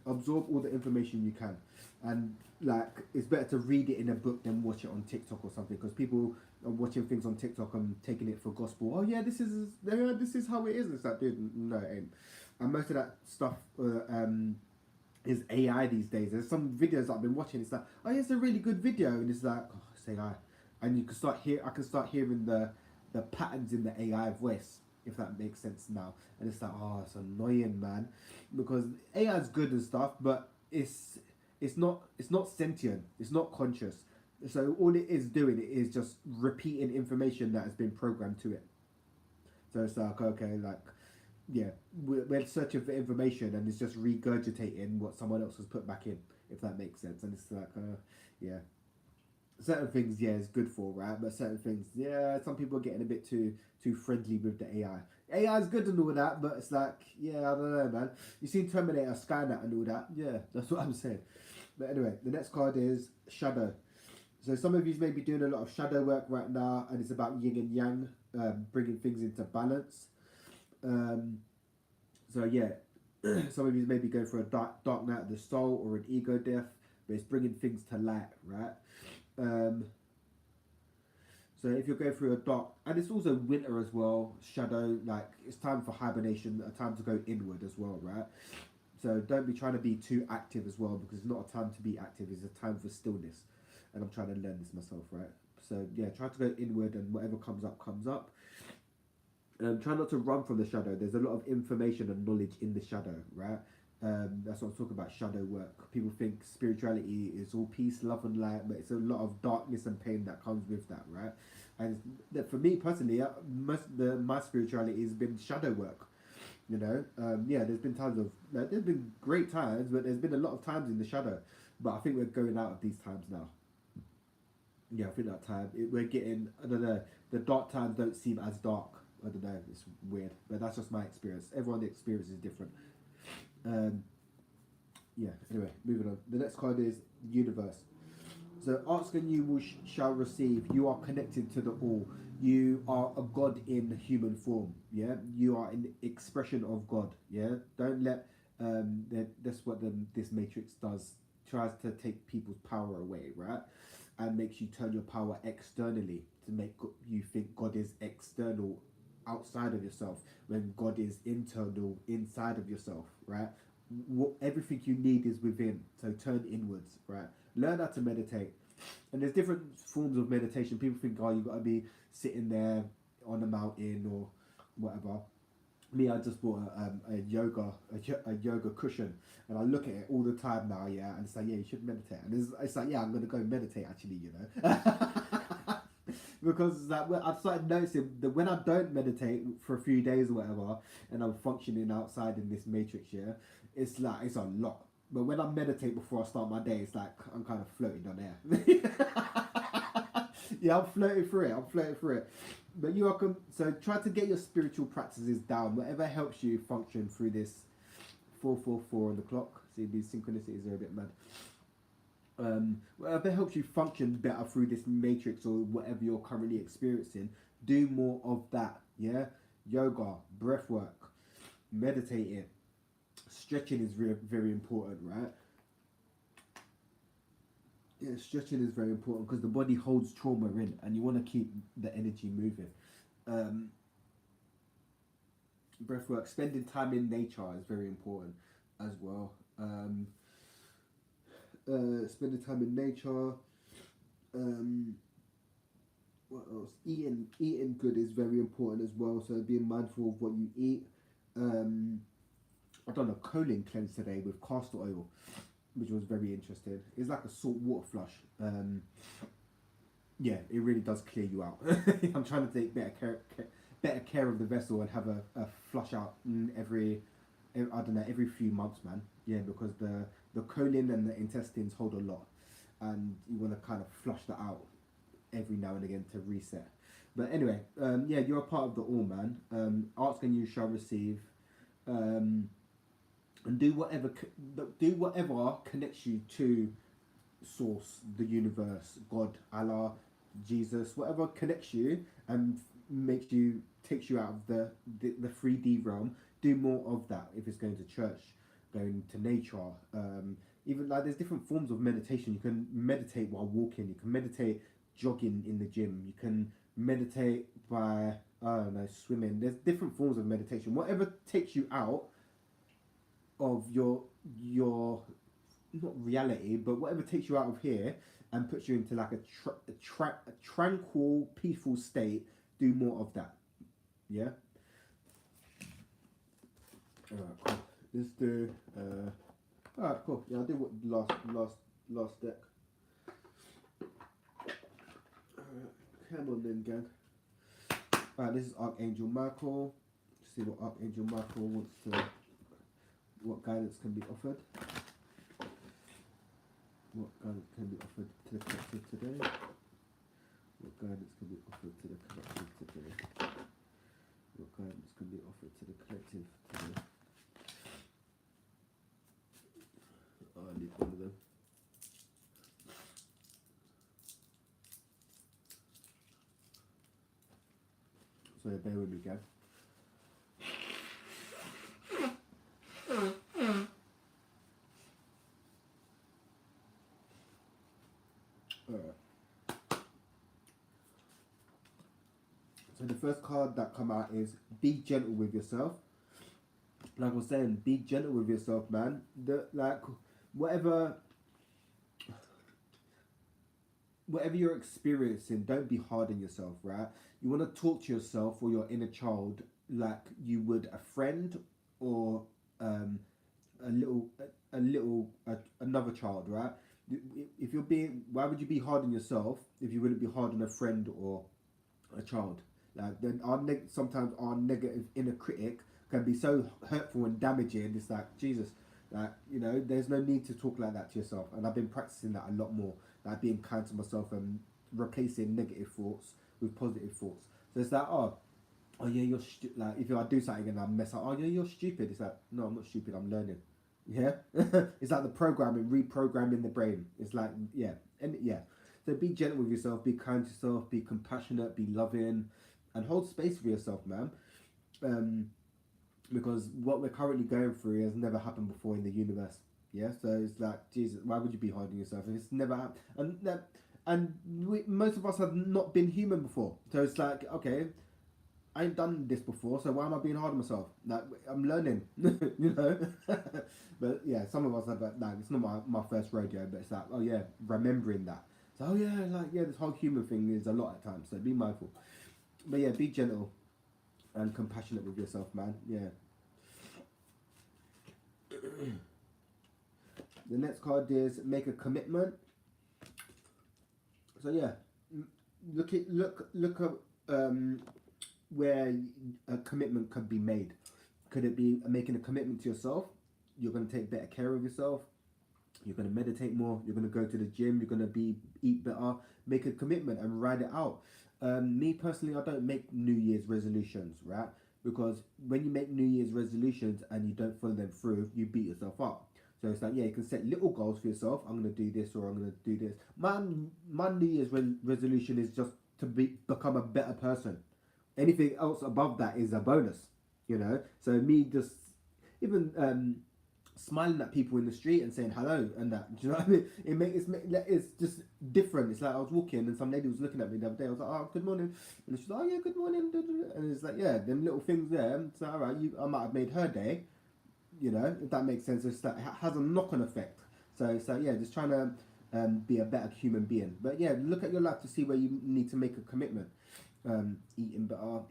[SPEAKER 1] absorb all the information you can, and like it's better to read it in a book than watch it on TikTok or something because people are watching things on TikTok and taking it for gospel. Oh yeah, this is how it is. It's like, dude, no, it ain't. And most of that stuff is AI these days. There's some videos that I've been watching. It's like, oh yeah, it's a really good video, and it's like, oh, it's AI, and you can I can start hearing the patterns in the AI voice, if that makes sense now. And it's like, oh, it's annoying, man, because AI is good and stuff, but it's not sentient. It's not conscious. So all it is doing is just repeating information that has been programmed to it. So it's like, okay, like, yeah, we're searching for information and it's just regurgitating what someone else has put back in, if that makes sense. And it's like, yeah, certain things, yeah, it's good for, right? But certain things, yeah, some people are getting a bit too friendly with the AI. AI is good and all that, but it's like, yeah, I don't know, man. You seen Terminator, Skynet, and all that. Yeah, that's what I'm saying. But anyway, the next card is Shadow. So some of you may be doing a lot of shadow work right now, and it's about yin and yang, bringing things into balance. Um, so yeah, some of you may be going for a dark night of the soul or an ego death, but it's bringing things to light, right? Um, so if you're going through a dark, and it's also winter as well, shadow, like it's time for hibernation, a time to go inward as well, right? So don't be trying to be too active as well because it's not a time to be active, it's a time for stillness. And I'm trying to learn this myself, right? So yeah, try to go inward and whatever comes up, comes up. Try not to run from the shadow. There's a lot of information and knowledge in the shadow, right? That's what I'm talking about, shadow work. People think spirituality is all peace, love, and light, but it's a lot of darkness and pain that comes with that, right? And for me personally, my spirituality has been shadow work. You know, yeah, there's been times of like, there's been great times, but there's been a lot of times in the shadow. But I think we're going out of these times now. Yeah, I think that we're getting. I don't know. The dark times don't seem as dark. I don't know. It's weird, but that's just my experience. Everyone's experience is different. Um, yeah. Anyway, moving on. The next card is Universe. So ask and you shall receive. You are connected to the all. You are a God in human form. Yeah, you are an expression of God. Yeah, don't let that's what this matrix does. Tries to take people's power away, right? And makes you turn your power externally to make you think God is external outside of yourself when God is internal inside of yourself, right? Everything you need is within, so turn inwards, right? Learn how to meditate. And there's different forms of meditation. People think, oh, you got to be sitting there on a mountain or whatever. Me, I just bought a yoga cushion, and I look at it all the time now, yeah, and it's like, yeah, you should meditate, and it's like, yeah, I'm gonna go meditate actually, you know, because like I've started noticing that when I don't meditate for a few days or whatever, and I'm functioning outside in this matrix, yeah, it's like it's a lot. But when I meditate before I start my day, it's like I'm kind of floating on air. Yeah, I'm floating through it. I'm floating through it. But you are so try to get your spiritual practices down. Whatever helps you function through this 444 on the clock. See, these synchronicities are a bit mad. Whatever helps you function better through this matrix or whatever you're currently experiencing, do more of that. Yeah, yoga, breath work, meditating, stretching is very, very important, right? Yeah, stretching is very important because the body holds trauma in, and you want to keep the energy moving. Um, breath work, spending time in nature is very important as well. Spending time in nature. Um, what else? Eating good is very important as well. So being mindful of what you eat. Um, I done a colon cleanse today with castor oil, which was very interesting. It's like a salt water flush. Yeah, it really does clear you out. I'm trying to take better care of the vessel and have a flush out I don't know, every few months, man. Yeah, because the colon and the intestines hold a lot, and you want to kind of flush that out every now and again to reset. But anyway, yeah, you're a part of the all, man. Ask and you shall receive. Um, and do whatever connects you to source, the universe, God, Allah, Jesus, whatever connects you and takes you out of the 3D realm. Do more of that. If it's going to church, going to nature, even like there's different forms of meditation. You can meditate while walking. You can meditate jogging in the gym. You can meditate by I don't know, swimming. There's different forms of meditation. Whatever takes you out of your not reality, but whatever takes you out of here and puts you into like a tranquil, peaceful state. Do more of that. Yeah. Alright, cool. Let's do. Alright, cool. Yeah, I'll do what last deck. Come on then, gang. Alright, this is Archangel Michael. See what Archangel Michael wants to. What guidance can be offered. What guidance can be offered to the collective today? What guidance can be offered to the collective today? What guidance can be offered to the collective today? Oh, I need one of them. So bear with me, guys. So the first card that come out is be gentle with yourself. Like I was saying, be gentle with yourself, man. Whatever you're experiencing, don't be hard on yourself, right? You want to talk to yourself or your inner child like you would a friend or another child, right? If you're being, why would you be hard on yourself if you wouldn't be hard on a friend or a child? Like then sometimes our negative inner critic can be so hurtful and damaging. It's like Jesus, like there's no need to talk like that to yourself. And I've been practicing that a lot more, like being kind to myself and replacing negative thoughts with positive thoughts. So it's like oh yeah, you're like if I do something and I mess up, oh yeah, you're stupid. It's like no, I'm not stupid. I'm learning. Yeah, it's like the reprogramming the brain. It's like yeah, and yeah. So be gentle with yourself, be kind to yourself, be compassionate, be loving, and hold space for yourself, man. Because what we're currently going through has never happened before in the universe. Yeah, so it's like Jesus, why would you be hard on yourself if it's never happened? Most of us have not been human before, so it's like okay, I ain't done this before, so why am I being hard on myself? Like I'm learning, But yeah, some of us have like it's not my first rodeo, but it's like oh yeah, remembering that. So oh yeah, like yeah, this whole human thing is a lot at times. So be mindful, but yeah, be gentle and compassionate with yourself, man. Yeah. The next card is make a commitment. So yeah, look at where a commitment could be made. Could it be making a commitment to yourself? You're going to take better care of yourself. You're going to meditate more. You're going to go to the gym. You're going to eat better. Make a commitment and ride it out. Me personally, I don't make New Year's resolutions, right? Because when you make New Year's resolutions and you don't follow them through, you beat yourself up. So it's like, yeah, you can set little goals for yourself. I'm going to do this or I'm going to do this. My New Year's resolution is just to become a better person. Anything else above that is a bonus, So me just even smiling at people in the street and saying hello and that. Do you know what I mean? It's just different. It's like I was walking and some lady was looking at me the other day. I was like, oh, good morning. And she's like, oh yeah, good morning. And it's like, yeah, them little things there. It's like, all right, I might have made her day. If that makes sense. It's like, it has a knock-on effect. So it's like, yeah, just trying to be a better human being. But yeah, look at your life to see where you need to make a commitment. Eating better,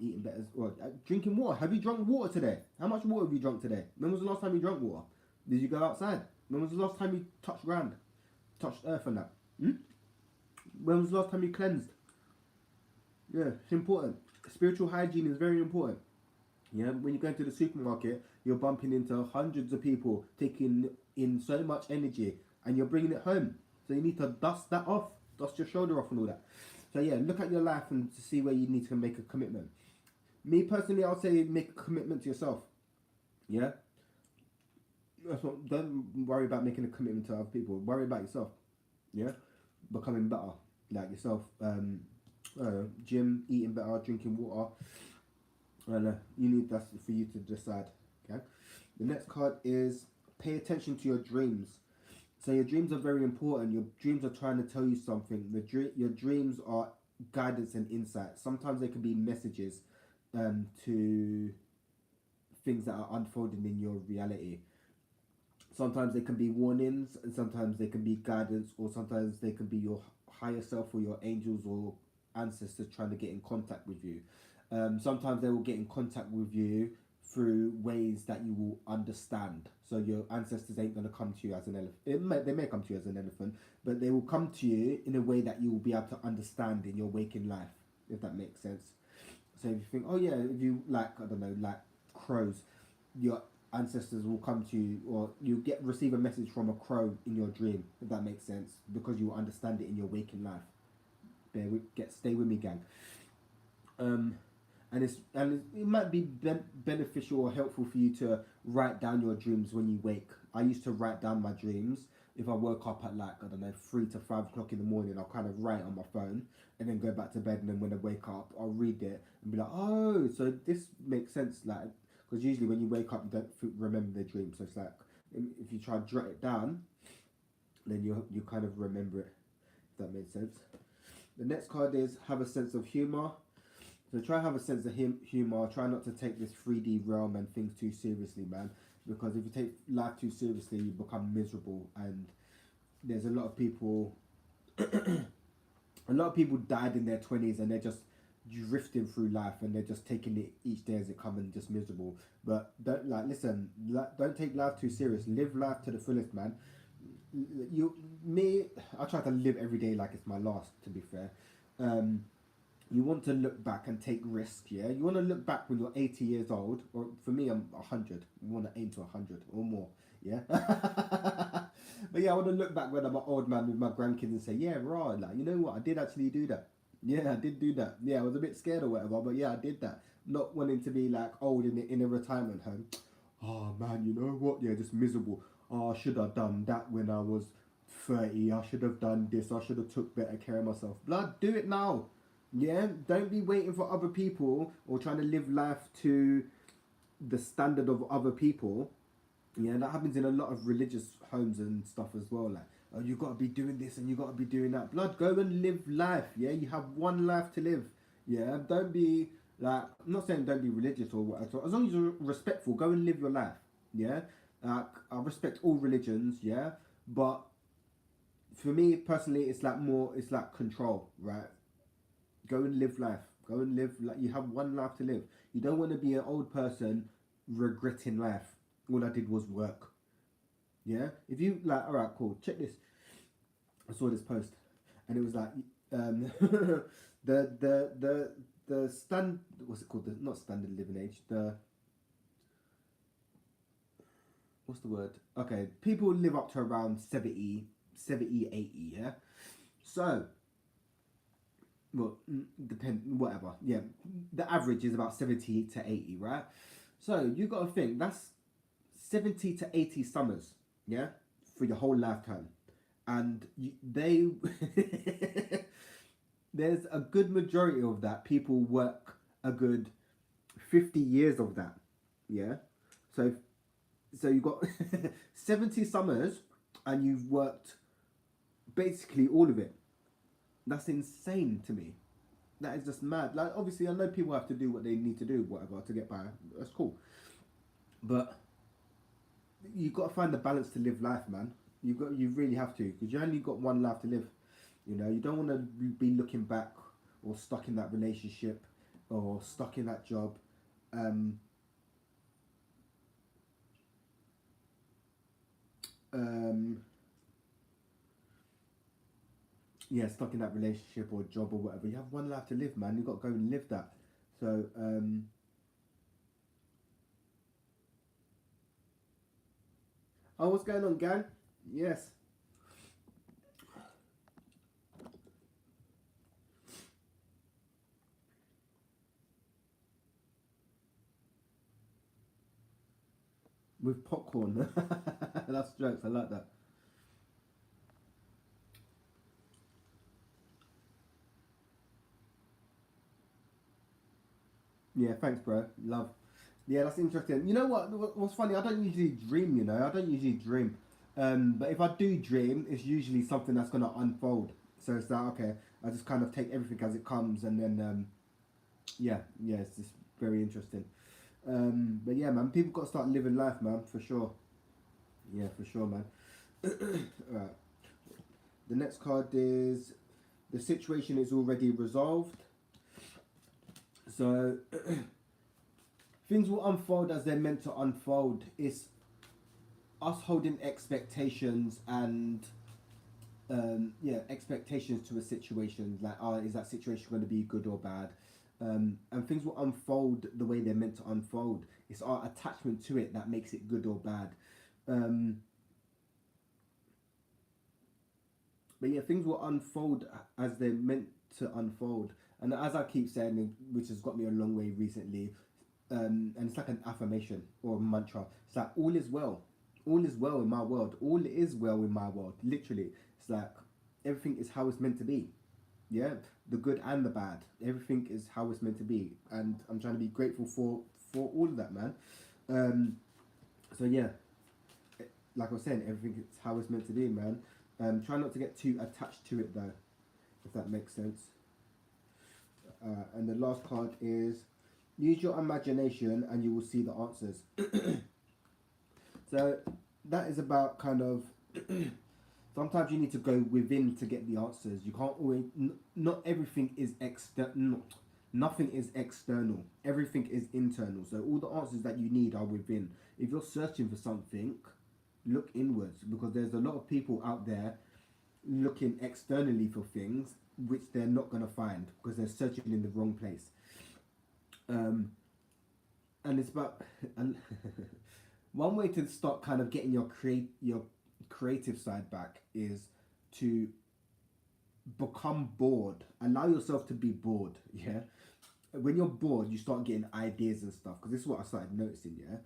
[SPEAKER 1] well, drinking water. Have you drunk water today? How much water have you drunk today? When was the last time you drank water? Did you go outside? When was the last time you touched ground, touched earth and that? When was the last time you cleansed? Yeah, it's important. Spiritual hygiene is very important. Yeah, when you go into the supermarket, you're bumping into hundreds of people taking in so much energy, and you're bringing it home. So you need to dust that off, dust your shoulder off, and all that. So yeah, look at your life and to see where you need to make a commitment. Me personally, I'll say make a commitment to yourself. Yeah, that's what. Don't worry about making a commitment to other people. Worry about yourself. Yeah, becoming better, like yourself. Gym, eating better, drinking water. And you need that's for you to decide. Okay. The next card is pay attention to your dreams. So your dreams are very important. Your dreams are trying to tell you something. Your dreams are guidance and insight. Sometimes they can be messages to things that are unfolding in your reality. Sometimes they can be warnings, and sometimes they can be guidance, or sometimes they can be your higher self or your angels or ancestors trying to get in contact with you. Sometimes they will get in contact with you through ways that you will understand. So your ancestors ain't going to come to you as an elephant. They may come to you as an elephant, but they will come to you in a way that you will be able to understand in your waking life, if that makes sense. So if you think, oh yeah, if you like, I don't know, like crows, your ancestors will come to you, or you receive a message from a crow in your dream, if that makes sense, because you will understand it in your waking life. Stay with me, gang. And it might be beneficial or helpful for you to write down your dreams when you wake. I used to write down my dreams. If I woke up at like, I don't know, 3 to 5 o'clock in the morning, I'll kind of write on my phone and then go back to bed. And then when I wake up, I'll read it and be like, oh, so this makes sense. Like, because usually when you wake up, you don't remember the dream. So it's like, if you try to jot it down, then you kind of remember it, if that makes sense. The next card is have a sense of humor. So try have a sense of humor. Try not to take this 3D realm and things too seriously, man. Because if you take life too seriously, you become miserable. And there's a lot of people, a lot of people died in their 20s and they're just drifting through life and they're just taking it each day as it comes and just miserable. But don't take life too serious. Live life to the fullest, man. I try to live every day like it's my last, to be fair. You want to look back and take risk, yeah? You want to look back when you're 80 years old, or for me, I'm 100. I want to aim to 100 or more, yeah? But yeah, I want to look back when I'm an old man with my grandkids and say, yeah, right, like, you know what, I did actually do that. Yeah, I did do that. Yeah, I was a bit scared or whatever, but yeah, I did that. Not wanting to be like old in a retirement home. Oh man, you know what? Yeah, just miserable. Oh, I should have done that when I was 30. I should have done this. I should have took better care of myself. Blood, do it now. Yeah, don't be waiting for other people or trying to live life to the standard of other people. Yeah, that happens in a lot of religious homes and stuff as well. Like, oh, you got to be doing this and you got to be doing that. Blood, go and live life. Yeah, you have one life to live. Yeah, don't be like, I'm not saying don't be religious or whatever. As long as you're respectful, go and live your life. Yeah, I respect all religions. Yeah, but for me personally, it's like control, right? Go and live life. Go and live like you have one life to live. You don't want to be an old person regretting life. All I did was work. Yeah. If you like, all right, cool. Check this. I saw this post, and it was like, the stand. What's it called? Not standard living age. What's the word? Okay, people live up to around 70, 80. Yeah. So well, whatever. Yeah, the average is about 70 to 80, right? So you got to think that's 70 to 80 summers, yeah, for your whole lifetime, and there's a good majority of that people work a good 50 years of that, yeah. So you got 70 summers, and you've worked basically all of it. That's insane to me. That is just mad. Like, obviously, I know people have to do what they need to do, whatever, to get by. That's cool. But you got to find the balance to live life, man. You really have to, because you only got one life to live. You know, you don't want to be looking back or stuck in that relationship or stuck in that job. Um, um, yeah, stuck in that relationship or job or whatever. You have one life to live, man. You got to go and live that. So, oh, what's going on, gang? Yes. With popcorn. That's jokes. I like that. Yeah, thanks, bro. Love. Yeah, that's interesting. You know what? What's funny? I don't usually dream. You know, I don't usually dream. But if I do dream, it's usually something that's gonna unfold. So it's like, okay, I just kind of take everything as it comes, and then yeah, yeah, it's just very interesting. But yeah, man, people got to start living life, man, for sure. Yeah, for sure, man. Right. The next card is the situation is already resolved. So things will unfold as they're meant to unfold. It's us holding expectations and yeah, expectations to a situation, like, oh, is that situation going to be good or bad? And things will unfold the way they're meant to unfold. It's our attachment to it that makes it good or bad. Um, but yeah, things will unfold as they're meant to unfold. And as I keep saying, which has got me a long way recently, and it's like an affirmation or a mantra. It's like all is well in my world, all is well in my world. Literally, it's like everything is how it's meant to be. Yeah, the good and the bad, everything is how it's meant to be, and I'm trying to be grateful for all of that, man. Um, so yeah, like I was saying, everything is how it's meant to be, man. Try not to get too attached to it though, if that makes sense. And the last card is use your imagination and you will see the answers. So that is about kind of sometimes you need to go within to get the answers. You can't always. Not everything is external. Nothing is external. Everything is internal. So all the answers that you need are within. If you're searching for something, look inwards, because there's a lot of people out there looking externally for things which they're not gonna find because they're searching in the wrong place. Um, and it's about and one way to start kind of getting your creative side back is to become bored. Allow yourself to be bored. Yeah, when you're bored, you start getting ideas and stuff. Because this is what I started noticing. Yeah,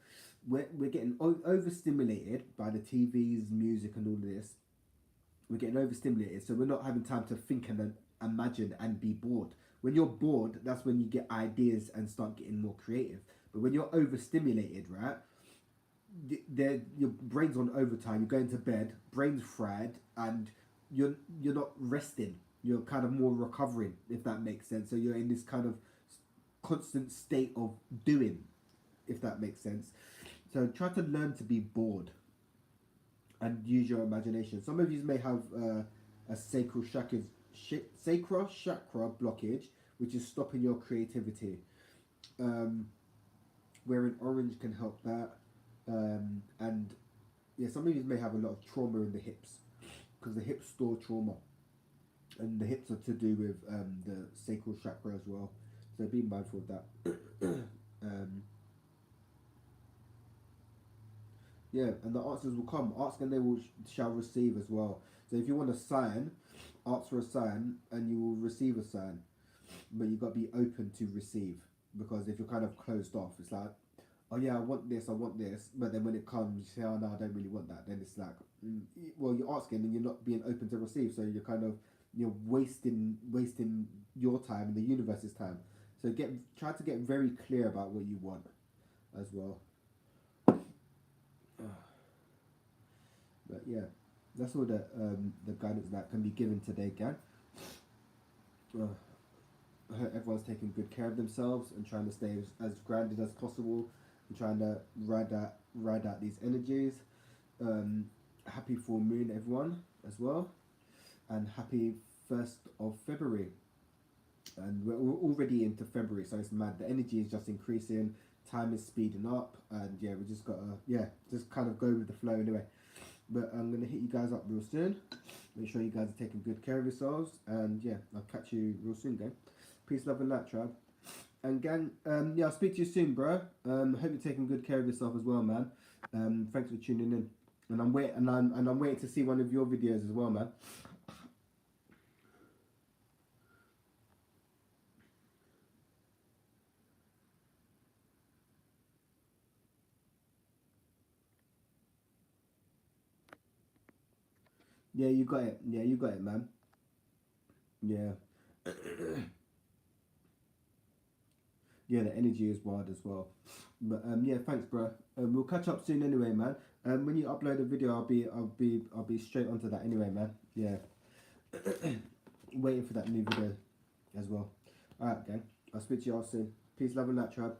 [SPEAKER 1] we're getting overstimulated by the TVs, music, and all of this. We're getting overstimulated, so we're not having time to think and imagine and be bored. When you're bored, that's when you get ideas and start getting more creative. But when you're overstimulated, right, your brain's on overtime. You're going to bed, brain's fried, and you're not resting. You're kind of more recovering, if that makes sense. So you're in this kind of constant state of doing, if that makes sense. So try to learn to be bored and use your imagination. Some of you may have a sacral chakra blockage, which is stopping your creativity. Um, Wearing orange can help that. And yeah, some of you may have a lot of trauma in the hips because the hips store trauma, and the hips are to do with the sacral chakra as well. So be mindful of that. um, yeah, and the answers will come. Ask and they will shall receive as well. So if you want a sign, ask for a sign and you will receive a sign. But you've got to be open to receive, because if you're kind of closed off, it's like, oh yeah, I want this, but then when it comes, you say, oh no, I don't really want that. Then it's like, well, you're asking and you're not being open to receive, so you're kind of you're wasting your time and the universe's time. So try to get very clear about what you want as well. But yeah, that's all the guidance that can be given today, gang. Uh, I hope everyone's taking good care of themselves and trying to stay as grounded as possible and trying to ride out these energies. Um, happy full moon, everyone, as well, and happy 1st of February. And we're already into February, so it's mad. The energy is just increasing, time is speeding up, and yeah, we just gotta just kind of go with the flow anyway. But I'm gonna hit you guys up real soon. Make sure you guys are taking good care of yourselves, and yeah, I'll catch you real soon, gang. Peace, love, and light, tribe. And gang, yeah, I'll speak to you soon, bro. Hope you're taking good care of yourself as well, man. Thanks for tuning in, and I'm waiting to see one of your videos as well, man. Yeah, you got it. Yeah, you got it, man. Yeah. Yeah, the energy is wild as well. But yeah, thanks, bro. We'll catch up soon anyway, man. When you upload a video, I'll be straight onto that anyway, man. Yeah. Waiting for that new video as well. Alright, gang. I'll speak to you all soon. Peace, love, and that, tribe.